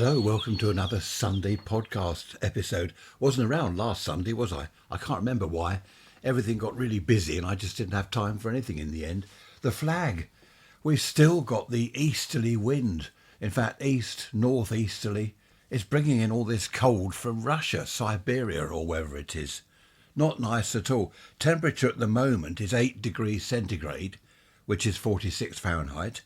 Hello, welcome to another Sunday podcast episode. Wasn't around last Sunday, was I? I can't remember why. Everything got really busy and I just didn't have time for anything in the end. The flag. We've still got the easterly wind. In fact, northeasterly. It's bringing in all this cold from Russia, Siberia or wherever it is. Not nice at all. Temperature at the moment is 8 degrees centigrade, which is 46 Fahrenheit.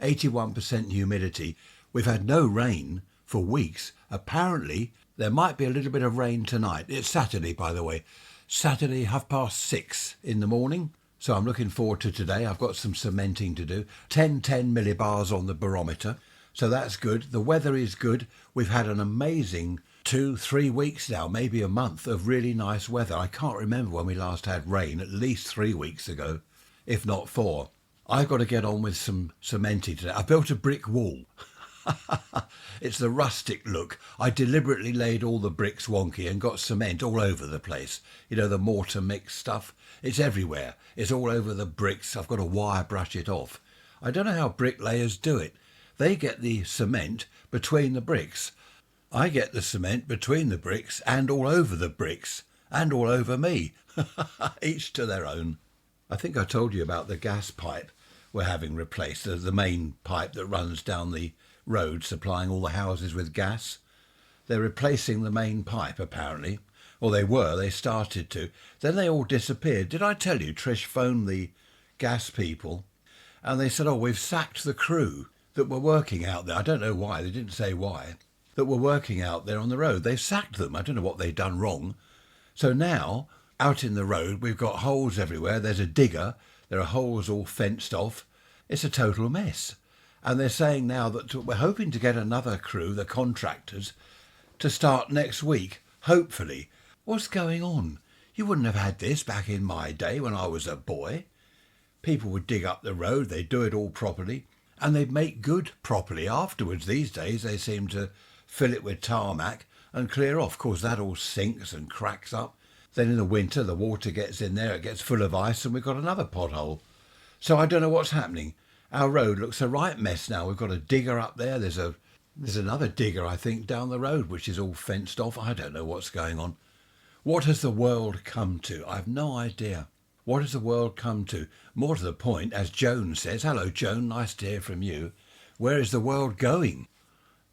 81% humidity. We've had no rain for weeks. Apparently, there might be a little bit of rain tonight. It's Saturday, by the way. Saturday, 6:30 in the morning. So I'm looking forward to today. I've got some cementing to do. 10 millibars on the barometer. So that's good. The weather is good. We've had an amazing 2-3 weeks now, maybe a month of really nice weather. I can't remember when we last had rain, at least 3 weeks ago, if not 4. I've got to get on with some cementing today. I built a brick wall. It's the rustic look. I deliberately laid all the bricks wonky and got cement all over the place. You know, the mortar mix stuff. It's everywhere. It's all over the bricks. I've got to wire brush it off. I don't know how bricklayers do it. They get the cement between the bricks. I get the cement between the bricks and all over the bricks and all over me. Each to their own. I think I told you about the gas pipe we're having replaced, the main pipe that runs down the road supplying all the houses with gas. They're replacing the main pipe apparently. Or they started to. Then they all disappeared. Did I tell you Trish phoned the gas people and they said, we've sacked the crew that were working out there. I don't know why, they didn't say why, that were working out there on the road. They've sacked them. I don't know what they've done wrong. So now, out in the road, we've got holes everywhere. There's a digger. There are holes all fenced off. It's a total mess. And they're saying now that we're hoping to get another crew, the contractors, to start next week, hopefully. What's going on? You wouldn't have had this back in my day when I was a boy. People would dig up the road, they'd do it all properly, and they'd make good properly afterwards. These days they seem to fill it with tarmac and clear off. Of course, that all sinks and cracks up. Then in the winter, the water gets in there, it gets full of ice, and we've got another pothole. So I don't know what's happening. Our road looks a right mess now. We've got a digger up there. There's another digger, I think, down the road, which is all fenced off. I don't know what's going on. What has the world come to? I have no idea. What has the world come to? More to the point, as Joan says, hello, Joan, nice to hear from you. Where is the world going?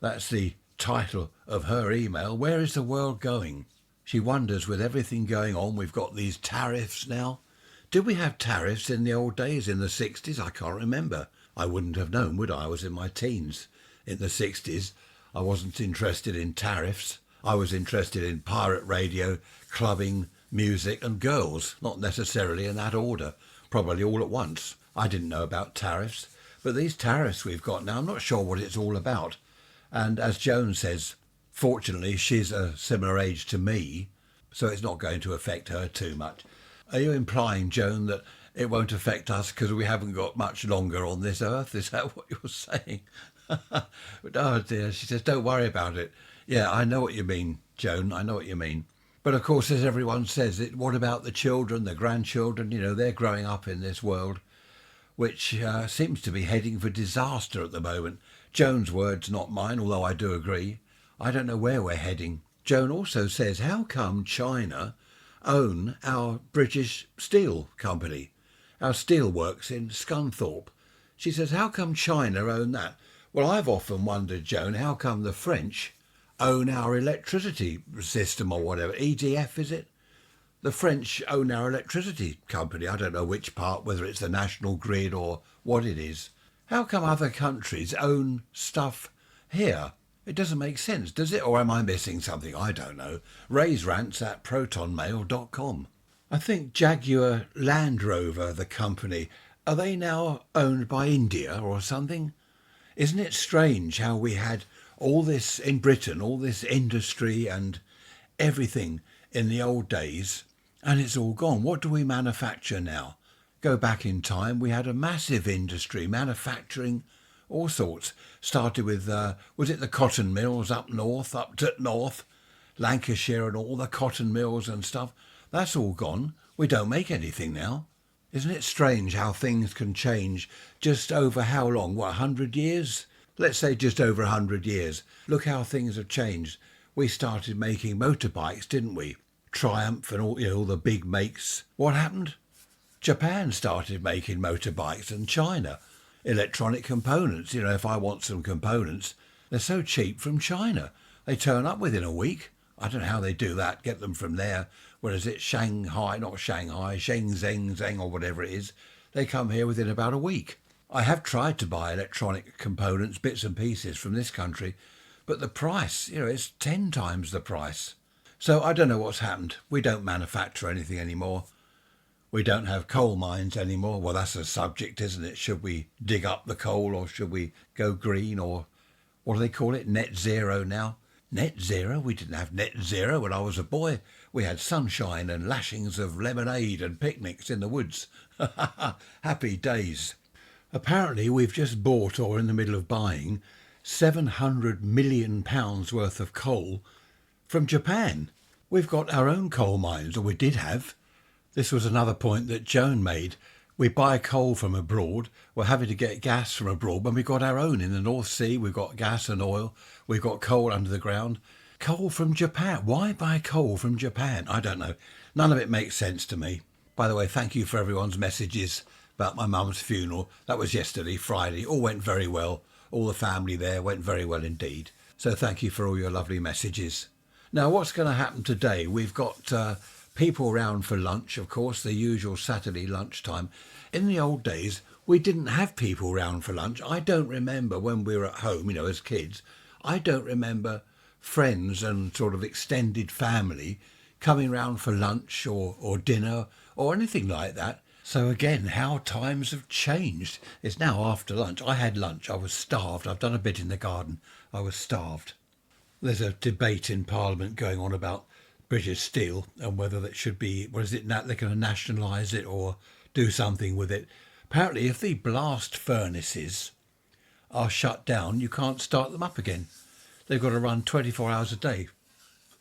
That's the title of her email. Where is the world going? She wonders, with everything going on, we've got these tariffs now. Did we have tariffs in the old days, in the 60s? I can't remember. I wouldn't have known, would I? I was in my teens in the 60s. I wasn't interested in tariffs. I was interested in pirate radio, clubbing, music and girls, not necessarily in that order, probably all at once. I didn't know about tariffs. But these tariffs we've got now, I'm not sure what it's all about. And as Joan says, fortunately, she's a similar age to me, so it's not going to affect her too much. Are you implying, Joan, that it won't affect us because we haven't got much longer on this earth? Is that what you're saying? Oh dear, she says, don't worry about it. Yeah, I know what you mean, Joan, I know what you mean. But of course, as everyone says, what about the children, the grandchildren? You know, they're growing up in this world, which seems to be heading for disaster at the moment. Joan's words, not mine, although I do agree. I don't know where we're heading. Joan also says, how come China own our British steel company, our steelworks in Scunthorpe? She says, how come China own that? Well, I've often wondered, Joan, how come the French own our electricity system or whatever? EDF, is it? The French own our electricity company. I don't know which part, whether it's the national grid or what it is. How come other countries own stuff here? It doesn't make sense, does it? Or am I missing something? I don't know. Raise rants at protonmail.com. I think Jaguar Land Rover, the company, are they now owned by India or something? Isn't it strange how we had all this in Britain, all this industry and everything in the old days, and it's all gone? What do we manufacture now? Go back in time, we had a massive industry, manufacturing all sorts. Started with, was it the cotton mills up to north, Lancashire and all the cotton mills and stuff? That's all gone. We don't make anything now. Isn't it strange how things can change just over how long? 100 years? let's say just over 100 years. Look how things have changed. We started making motorbikes, didn't we? Triumph and all, all the big makes. What happened? Japan started making motorbikes, and China. Electronic components. If I want some components, they're so cheap from China. They turn up within a week. I don't know how they do that, get them from there. Whereas it's Shanghai, not Shanghai, Shenzhen or whatever it is. They come here within about a week. I have tried to buy electronic components, bits and pieces from this country, but the price, it's 10 times the price. So I don't know what's happened. We don't manufacture anything anymore. We don't have coal mines anymore. Well, that's a subject, isn't it? Should we dig up the coal, or should we go green, or what do they call it? Net zero now. Net zero? We didn't have net zero when I was a boy. We had sunshine and lashings of lemonade and picnics in the woods. Happy days. Apparently we've just bought, or in the middle of buying, £700 million worth of coal from Japan. We've got our own coal mines, or we did have. This was another point that Joan made. We buy coal from abroad. We're having to get gas from abroad, but we've got our own in the North Sea. We've got gas and oil. We've got coal under the ground. Coal from Japan. Why buy coal from Japan? I don't know. None of it makes sense to me. By the way, thank you for everyone's messages about my mum's funeral. That was yesterday, Friday. All went very well. All the family there went very well indeed. So thank you for all your lovely messages. Now, what's going to happen today? We've got people around for lunch, of course, the usual Saturday lunchtime. In the old days, we didn't have people round for lunch. I don't remember when we were at home, as kids. I don't remember friends and sort of extended family coming round for lunch or dinner or anything like that. So again, how times have changed. It's now after lunch. I had lunch. I was starved. I've done a bit in the garden. I was starved. There's a debate in Parliament going on about British Steel and whether that should be, they're going to nationalise it or do something with it. Apparently, if the blast furnaces are shut down, you can't start them up again. They've got to run 24 hours a day,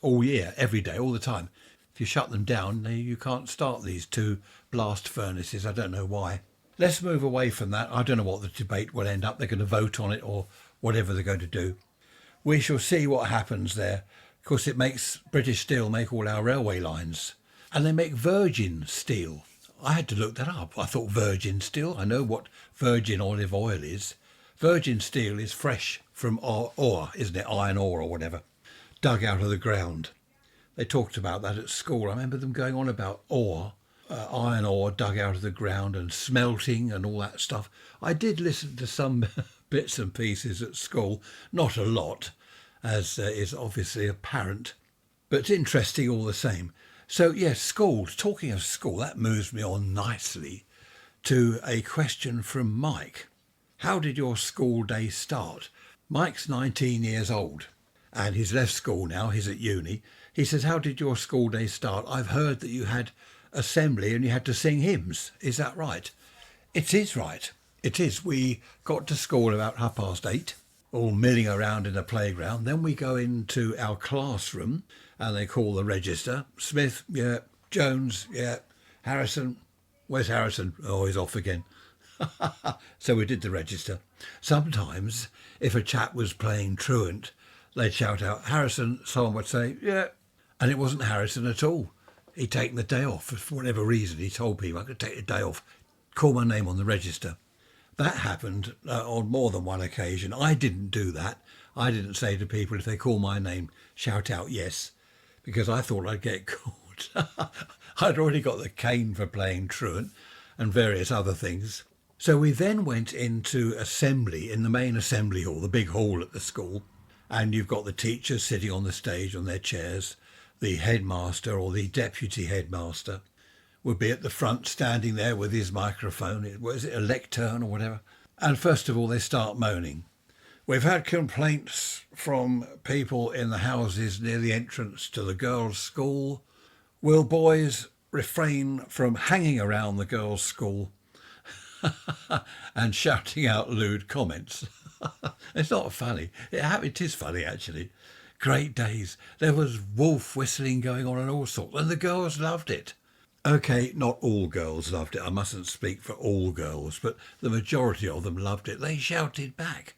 all year, every day, all the time. If you shut them down, you can't start these two blast furnaces. I don't know why. Let's move away from that. I don't know what the debate will end up. They're going to vote on it or whatever they're going to do. We shall see what happens there. Of course, it makes British Steel make all our railway lines. And they make virgin steel. I had to look that up. I thought virgin steel. I know what virgin olive oil is. Virgin steel is fresh from ore, isn't it? Iron ore or whatever. Dug out of the ground. They talked about that at school. I remember them going on about ore, iron ore dug out of the ground and smelting and all that stuff. I did listen to some bits and pieces at school. Not a lot, as is obviously apparent, but interesting all the same. So yes, school. Talking of school, that moves me on nicely to a question from Mike. How did your school day start? Mike's 19 years old and he's left school now. He's at uni. He says, how did your school day start? I've heard that you had assembly and you had to sing hymns. Is that right? It is right. It is. We got to school about 8:30, all milling around in the playground. Then we go into our classroom and they call the register. Smith, yeah. Jones, yeah. Harrison, where's Harrison? Oh, he's off again. So we did the register. Sometimes, if a chap was playing truant, they'd shout out, Harrison, someone would say, yeah. And it wasn't Harrison at all. He'd taken the day off. For whatever reason, he told people, I could take the day off. Call my name on the register. That happened on more than one occasion. I didn't do that. I didn't say to people, if they call my name, shout out yes, because I thought I'd get caught. I'd already got the cane for playing truant and various other things. So we then went into assembly in the main assembly hall, the big hall at the school, and you've got the teachers sitting on the stage on their chairs. The headmaster or the deputy headmaster would be at the front standing there with his microphone. What is it, a lectern or whatever? And first of all, they start moaning. We've had complaints from people in the houses near the entrance to the girls' school. Will boys refrain from hanging around the girls' school and shouting out lewd comments? It's not funny. It is funny, actually. Great days. There was wolf whistling going on and all sorts, and the girls loved it. Okay, not all girls loved it. I mustn't speak for all girls, but the majority of them loved it. They shouted back.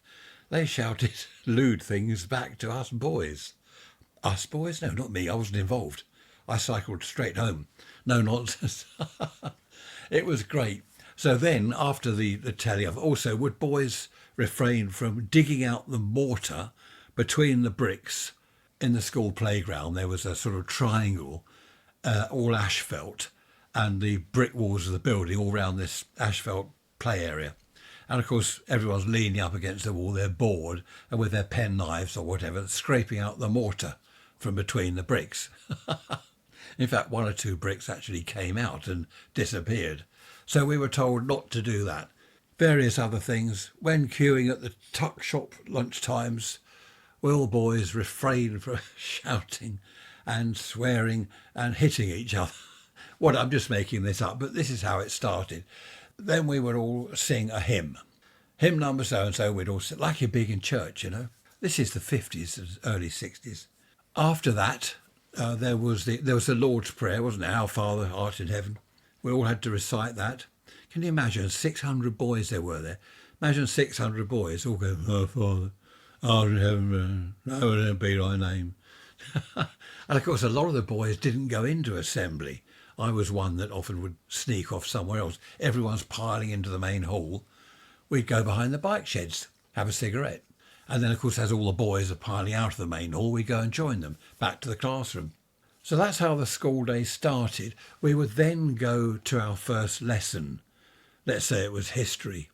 They shouted lewd things back to us boys. Us boys? No, not me. I wasn't involved. I cycled straight home. No nonsense. It was great. So then, after the telly-off, also, would boys refrain from digging out the mortar between the bricks in the school playground? There was a sort of triangle, all asphalt, and the brick walls of the building all round this asphalt play area. And of course, everyone's leaning up against the wall, they're bored, and with their pen knives or whatever, scraping out the mortar from between the bricks. In fact, one or two bricks actually came out and disappeared. So we were told not to do that. Various other things. When queuing at the tuck shop lunch times, will boys refrain from shouting and swearing and hitting each other? What, I'm just making this up, but this is how it started. Then we would all sing a hymn. Hymn number so-and-so, we'd all sing, like you're big in church, you know. This is the 50s, early 60s. After that, there was the Lord's Prayer, wasn't it? Our Father, art in heaven. We all had to recite that. Can you imagine? 600 boys there were there. Imagine 600 boys all going, Our Father, art in heaven, hallowed be thy name. And of course, a lot of the boys didn't go into assembly. I was one that often would sneak off somewhere else. Everyone's piling into the main hall. We'd go behind the bike sheds, have a cigarette. And then, of course, as all the boys are piling out of the main hall, we'd go and join them back to the classroom. So that's how the school day started. We would then go to our first lesson. Let's say it was history.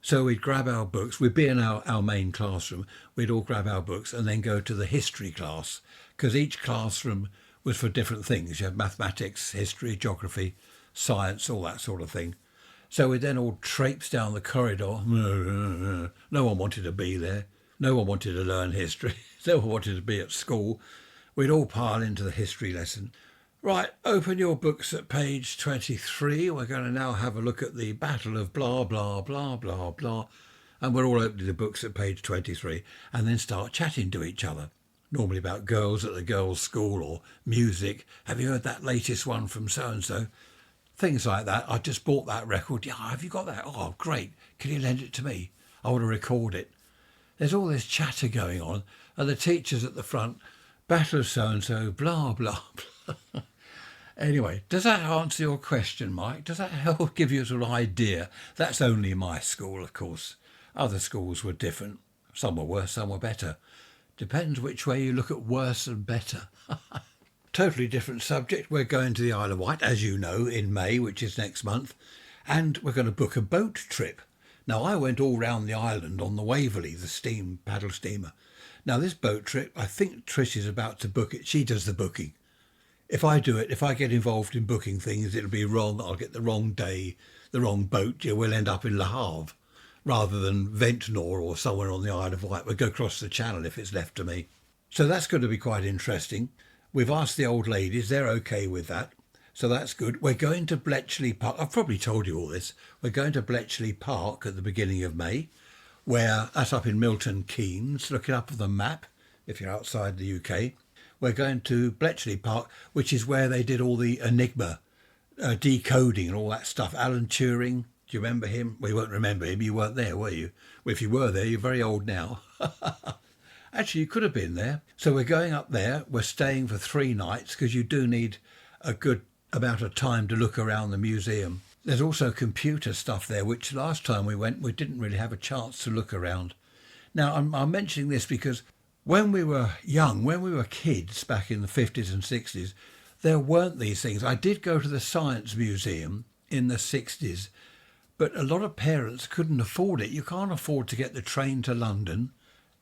So we'd grab our books. We'd be in our main classroom. We'd all grab our books and then go to the history class, because each classroom was for different things. You had mathematics, history, geography, science, all that sort of thing. So we then all traipsed down the corridor. No one wanted to be there. No one wanted to learn history. No one wanted to be at school. We'd all pile into the history lesson. Right, open your books at page 23. We're going to now have a look at the Battle of blah, blah, blah, blah, blah. And we're all opening the books at page 23 and then start chatting to each other. Normally about girls at the girls' school or music. Have you heard that latest one from so-and-so? Things like that. I just bought that record. Yeah, have you got that? Oh, great. Can you lend it to me? I want to record it. There's all this chatter going on, and the teacher's at the front, Battle of so-and-so, blah, blah, blah. Anyway, does that answer your question, Mike? Does that help give you an idea? That's only my school, of course. Other schools were different. Some were worse, some were better. Depends which way you look at worse and better. Totally different subject. We're going to the Isle of Wight, as you know, in May, which is next month. And we're going to book a boat trip. Now, I went all round the island on the Waverley, the steam paddle steamer. Now, this boat trip, I think Trish is about to book it. She does the booking. If I do it, if I get involved in booking things, it'll be wrong. I'll get the wrong day, the wrong boat. We'll end up in Le Havre rather than Ventnor or somewhere on the Isle of Wight. We'll go across the channel if it's left to me. So that's going to be quite interesting. We've asked the old ladies. They're okay with that. So that's good. We're going to Bletchley Park. I've probably told you all this. We're going to Bletchley Park at the beginning of May, where that's up in Milton Keynes. Look it up on the map if you're outside the UK. We're going to Bletchley Park, which is where they did all the Enigma decoding and all that stuff. Alan Turing, do you remember him? Well, you won't remember him. You weren't there, were you? Well, if you were there, you're very old now. Actually, you could have been there. So we're going up there. We're staying for 3 nights because you do need a good amount of time to look around the museum. There's also computer stuff there, which last time we went, we didn't really have a chance to look around. Now, I'm mentioning this because when we were young, when we were kids back in the 50s and 60s, there weren't these things. I did go to the Science Museum in the 60s, but a lot of parents couldn't afford it. You can't afford to get the train to London,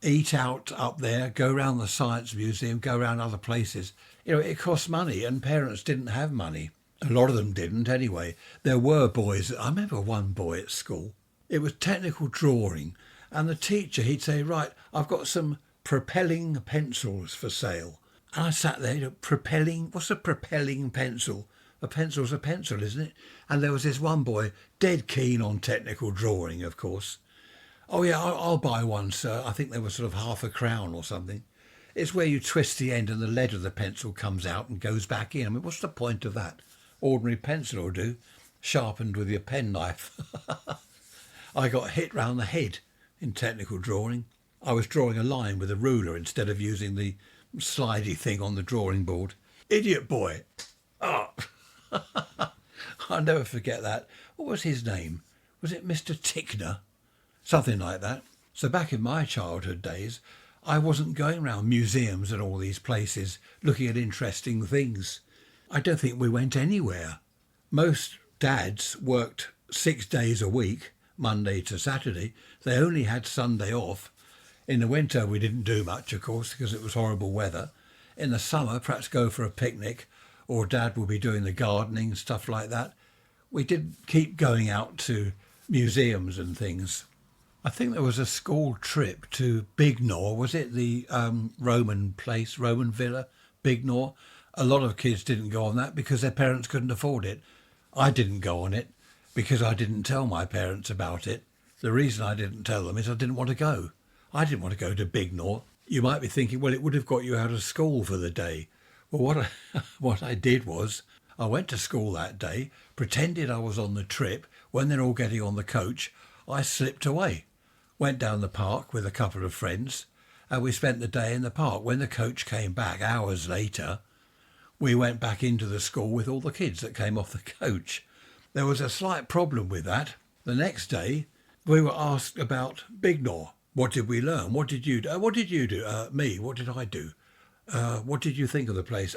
eat out up there, go around the Science Museum, go around other places. You know, it costs money and parents didn't have money. A lot of them didn't anyway. There were boys. I remember one boy at school. It was technical drawing. And the teacher, he'd say, right, I've got some propelling pencils for sale. And I sat there, you know, propelling, what's a propelling pencil? A pencil's a pencil, isn't it? And there was this one boy, dead keen on technical drawing, of course. Oh yeah, I'll buy one, sir. I think they were sort of £0.50 or something. It's where you twist the end and the lead of the pencil comes out and goes back in. I mean, what's the point of that? Ordinary pencil will do, sharpened with your penknife. I got hit round the head in technical drawing. I was drawing a line with a ruler instead of using the slidey thing on the drawing board. Idiot boy. Oh. I'll never forget that. What was his name? Was it Mr. Tickner? Something like that. So back in my childhood days, I wasn't going round museums and all these places looking at interesting things. I don't think we went anywhere. Most dads worked 6 days a week, Monday to Saturday. They only had Sunday off. In the winter, we didn't do much, of course, because it was horrible weather. In the summer, perhaps go for a picnic, or Dad would be doing the gardening, stuff like that. We did keep going out to museums and things. I think there was a school trip to Bignor, was it the Roman place, Roman villa, Bignor? A lot of kids didn't go on that because their parents couldn't afford it. I didn't go on it because I didn't tell my parents about it. The reason I didn't tell them is I didn't want to go. I didn't want to go to Bignor. You might be thinking, well, it would have got you out of school for the day. Well, what I did was I went to school that day, pretended I was on the trip. When they're all getting on the coach, I slipped away, went down the park with a couple of friends, and we spent the day in the park. When the coach came back hours later, we went back into the school with all the kids that came off the coach. There was a slight problem with that. The next day, we were asked about Bignor. What did we learn? What did you do? What did you do? Me, what did I do? What did you think of the place?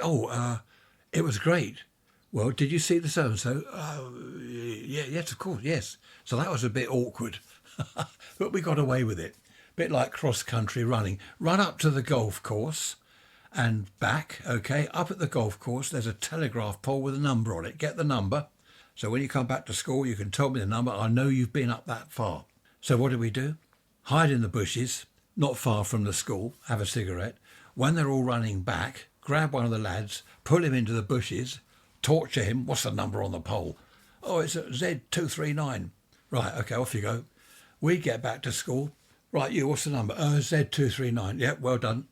It was great. Well, did you see the so-and-so? Yes, of course, yes. So that was a bit awkward, but we got away with it. Bit like cross-country running. Run up to the golf course and back, okay? Up at the golf course, there's a telegraph pole with a number on it. Get the number. So when you come back to school, you can tell me the number. I know you've been up that far. So what did we do? Hide in the bushes, not far from the school, have a cigarette. When they're all running back, grab one of the lads, pull him into the bushes, torture him. What's the number on the pole? Oh, it's a Z239. Right, okay, off you go. We get back to school. Right, you, what's the number? Z239. Yep, well done.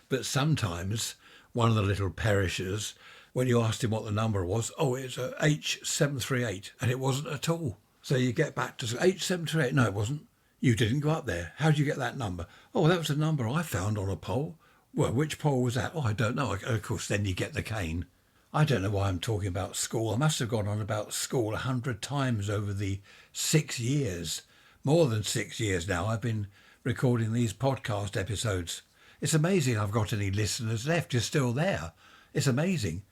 But sometimes one of the little perishers, when you asked him what the number was, it's a H738, and it wasn't at all. So you get back to H738. No, it wasn't. You didn't go up there. How did you get that number? Oh, that was a number I found on a pole. Well, which pole was that? Oh, I don't know. Of course, then you get the cane. I don't know why I'm talking about school. I must have gone on about school 100 times over the 6 years. More than 6 years now I've been recording these podcast episodes. It's amazing I've got any listeners left. You're still there. It's amazing.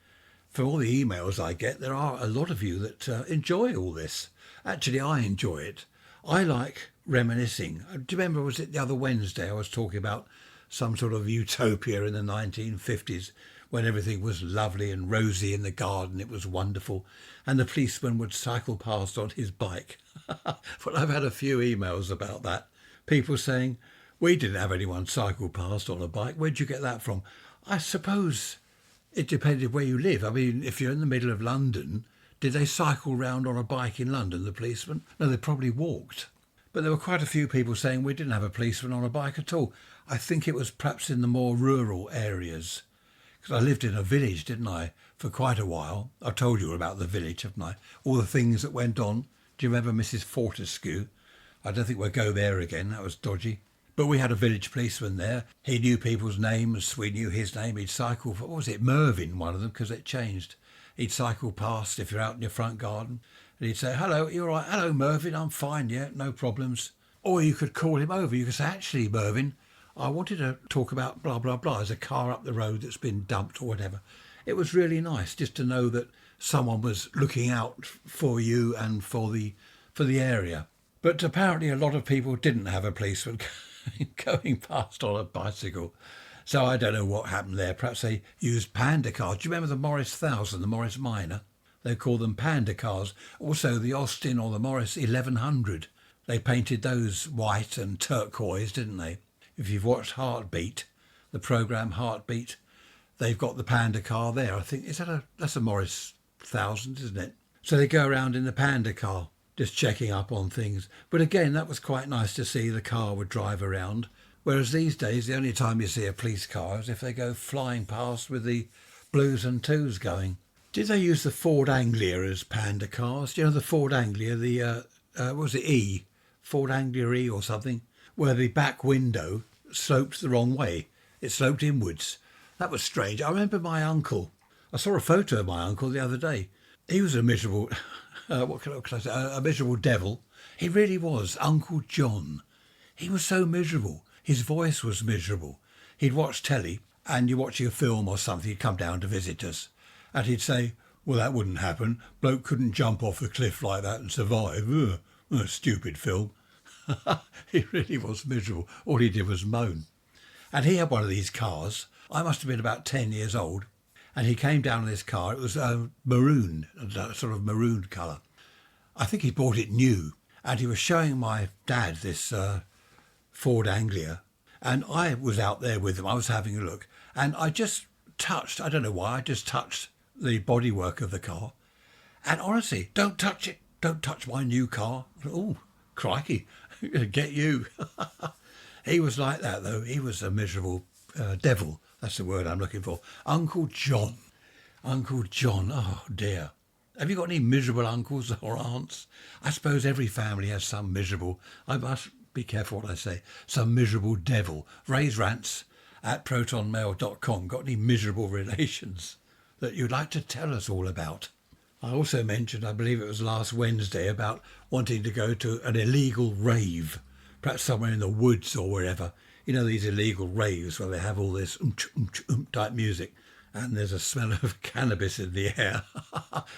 From all the emails I get, there are a lot of you that enjoy all this. Actually, I enjoy it. I like reminiscing. Do you remember, was it the other Wednesday I was talking about some sort of utopia in the 1950s when everything was lovely and rosy in the garden, it was wonderful, and the policeman would cycle past on his bike. Well, I've had a few emails about that. People saying, we didn't have anyone cycle past on a bike. Where'd you get that from? I suppose it depended where you live. I mean, if you're in the middle of London, did they cycle round on a bike in London, the policeman? No, they probably walked. But there were quite a few people saying we didn't have a policeman on a bike at all. I think it was perhaps in the more rural areas. Because I lived in a village, didn't I, for quite a while. I've told you about the village, haven't I? All the things that went on. Do you remember Mrs. Fortescue? I don't think we'll go there again. That was dodgy. But we had a village policeman there. He knew people's names. We knew his name. He'd cycle for, what was it, Mervyn, one of them, because it changed. He'd cycle past if you're out in your front garden. And he'd say, hello, you all right? Hello, Mervyn, I'm fine, yeah, no problems. Or you could call him over. You could say, actually, Mervyn, I wanted to talk about blah, blah, blah. There's a car up the road that's been dumped or whatever. It was really nice just to know that someone was looking out for you and for the area. But apparently a lot of people didn't have a policeman going past on a bicycle. So I don't know what happened there. Perhaps they used panda cars. Do you remember the Morris 1000, the Morris Minor? They call them panda cars. Also the Austin or the Morris 1100. They painted those white and turquoise, didn't they? If you've watched Heartbeat, the programme Heartbeat, they've got the panda car there. I think, that's a Morris 1000, isn't it? So they go around in the panda car, just checking up on things. But again, that was quite nice to see the car would drive around. Whereas these days, the only time you see a police car is if they go flying past with the blues and twos going. Did they use the Ford Anglia as panda cars? Do you know the Ford Anglia, what was it, E? Ford Anglia E or something? where the back window sloped the wrong way. It sloped inwards. That was strange. I remember my uncle. I saw a photo of my uncle the other day. He was a miserable, what can I say, a miserable devil. He really was, Uncle John. He was so miserable. His voice was miserable. He'd watch telly, and you're watching a film or something, he'd come down to visit us. And he'd say, well, that wouldn't happen. Bloke couldn't jump off the cliff like that and survive. Stupid film. He really was miserable. All he did was moan. And he had one of these cars. I must have been about 10 years old. And he came down in this car. It was maroon, a sort of maroon colour. I think he bought it new. And he was showing my dad this Ford Anglia. And I was out there with him. I was having a look. And I just touched, I don't know why, I just touched the bodywork of the car. And honestly, don't touch it. Don't touch my new car. Oh, crikey, get you. He was like that, though. He was a miserable devil. That's the word I'm looking for. Uncle John. Uncle John. Oh, dear. Have you got any miserable uncles or aunts? I suppose every family has some miserable, I must be careful what I say, some miserable devil. Raise Rants at protonmail.com. Got any miserable relations that you'd like to tell us all about? I also mentioned, I believe it was last Wednesday, about wanting to go to an illegal rave, perhaps somewhere in the woods or wherever. You know, these illegal raves where they have all this type music and there's a smell of cannabis in the air.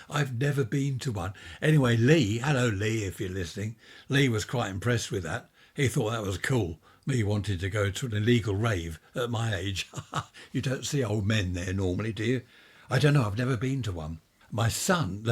I've never been to one. Anyway, Lee, hello Lee if you're listening, Lee was quite impressed with that. He thought that was cool, me wanting to go to an illegal rave at my age. You don't see old men there normally, do you? I don't know, I've never been to one. My son,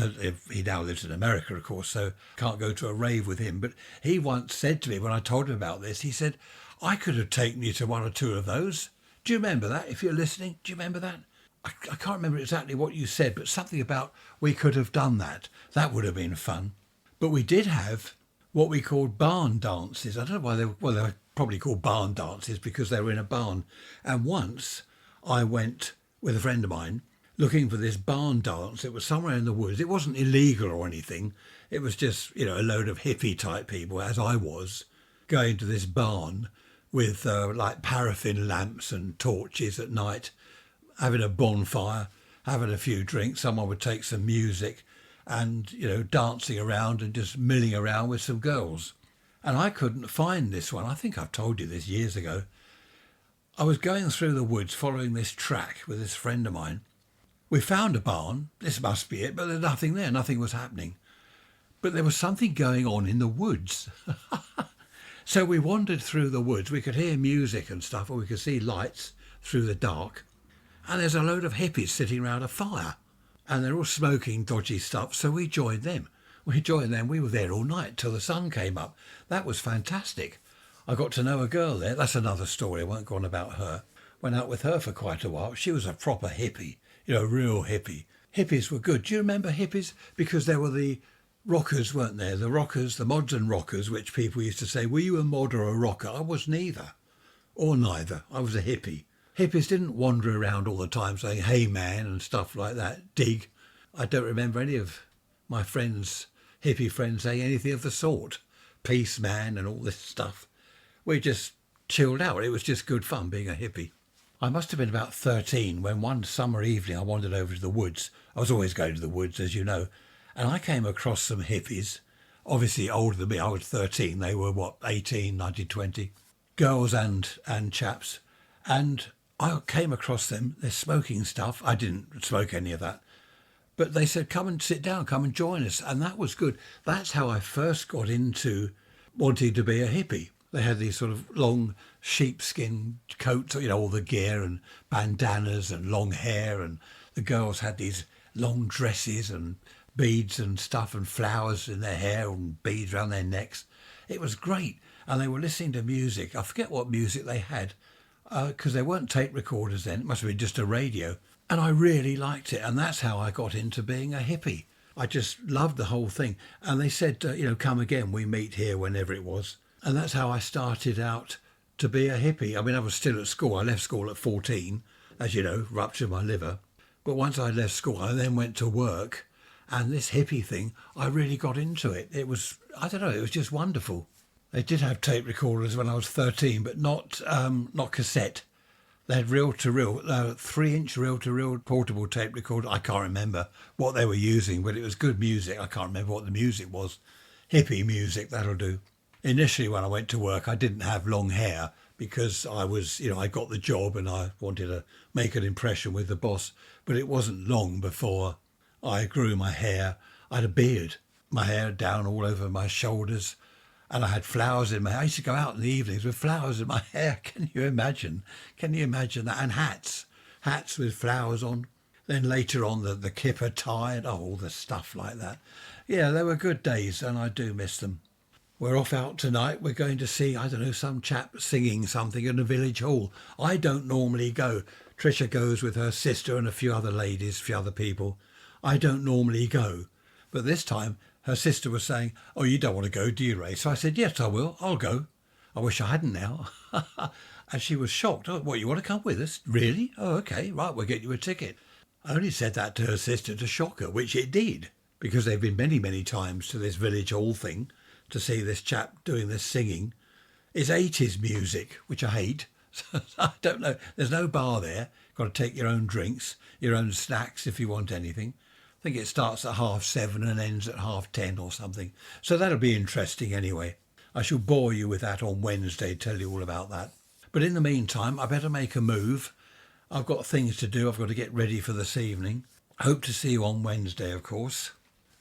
he now lives in America, of course, so can't go to a rave with him. But he once said to me, when I told him about this, he said, I could have taken you to one or two of those. Do you remember that, if you're listening? Do you remember that? I can't remember exactly what you said, but something about we could have done that. That would have been fun. But we did have what we called barn dances. I don't know why they were probably called barn dances because they were in a barn. And once I went with a friend of mine looking for this barn dance. It was somewhere in the woods. It wasn't illegal or anything. It was just, a load of hippie type people, as I was, going to this barn with like paraffin lamps and torches at night, having a bonfire, having a few drinks. Someone would take some music and, dancing around and just milling around with some girls. And I couldn't find this one. I think I've told you this years ago. I was going through the woods following this track with this friend of mine. We found a barn. This must be it, but there's nothing there. Nothing was happening. But there was something going on in the woods. So we wandered through the woods. We could hear music and stuff, and we could see lights through the dark. And there's a load of hippies sitting around a fire. And they're all smoking dodgy stuff, so we joined them. We were there all night till the sun came up. That was fantastic. I got to know a girl there. That's another story. I won't go on about her. Went out with her for quite a while. She was a proper hippie, real hippie. Hippies were good. Do you remember hippies? Because there were the rockers, weren't there? The rockers, the mods and rockers, which people used to say, were you a mod or a rocker? I was neither. Or neither. I was a hippie. Hippies didn't wander around all the time saying, hey man, and stuff like that. Dig. I don't remember any of my hippie friends saying anything of the sort. Peace man and all this stuff. We just chilled out. It was just good fun being a hippie. I must have been about 13 when one summer evening I wandered over to the woods. I was always going to the woods, as you know. And I came across some hippies, obviously older than me. I was 13. They were, 18, 19, 20. Girls and chaps. And I came across them. They're smoking stuff. I didn't smoke any of that. But they said, come and sit down, come and join us. And that was good. That's how I first got into wanting to be a hippie. They had these sort of long sheepskin coats, all the gear and bandanas and long hair. And the girls had these long dresses and beads and stuff and flowers in their hair and beads around their necks. It was great. And they were listening to music. I forget what music they had because there weren't tape recorders then. It must have been just a radio. And I really liked it. And that's how I got into being a hippie. I just loved the whole thing. And they said, come again, we meet here whenever it was. And that's how I started out to be a hippie. I mean, I was still at school. I left school at 14, as you know, ruptured my liver. But once I left school, I then went to work. And this hippie thing, I really got into it. It was, I don't know, it was just wonderful. They did have tape recorders when I was 13, but not cassette. They had reel-to-reel, 3-inch reel-to-reel portable tape recorder. I can't remember what they were using, but it was good music. I can't remember what the music was. Hippie music, that'll do. Initially, when I went to work, I didn't have long hair because I got the job and I wanted to make an impression with the boss. But it wasn't long before I grew my hair. I had a beard, my hair down all over my shoulders, and I had flowers in my hair. I used to go out in the evenings with flowers in my hair. Can you imagine? Can you imagine that? And hats with flowers on. Then later on, the kipper tie and all the stuff like that. Yeah, they were good days, and I do miss them. We're off out tonight. We're going to see, I don't know, some chap singing something in a village hall. I don't normally go. Tricia goes with her sister and a few other ladies, a few other people. I don't normally go. But this time, her sister was saying, "Oh, you don't want to go, do you, Ray?" So I said, "Yes, I will. I'll go." I wish I hadn't now. And she was shocked. "Oh, what, you want to come with us? Really? Oh, okay. Right, we'll get you a ticket." I only said that to her sister to shock her, which it did, because they've been many, many times to this village hall thing to see this chap doing this singing. It's 80s music, which I hate. So I don't know. There's no bar there. Got to take your own drinks, your own snacks if you want anything. I think it starts at 7:30 and ends at 10:30 or something. So that'll be interesting anyway. I shall bore you with that on Wednesday, tell you all about that. But in the meantime, I better make a move. I've got things to do. I've got to get ready for this evening. Hope to see you on Wednesday, of course.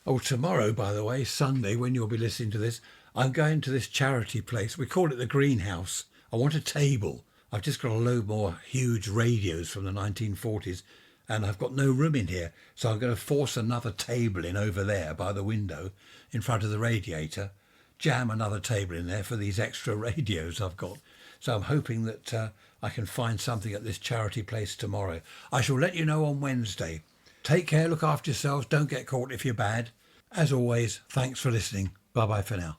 Oh, tomorrow, by the way, Sunday, when you'll be listening to this, I'm going to this charity place. We call it the Greenhouse. I want a table. I've just got a load more huge radios from the 1940s, and I've got no room in here. So I'm going to force another table in over there by the window in front of the radiator, jam another table in there for these extra radios I've got. So I'm hoping that I can find something at this charity place tomorrow. I shall let you know on Wednesday. Take care, look after yourselves, don't get caught if you're bad. As always, thanks for listening. Bye-bye for now.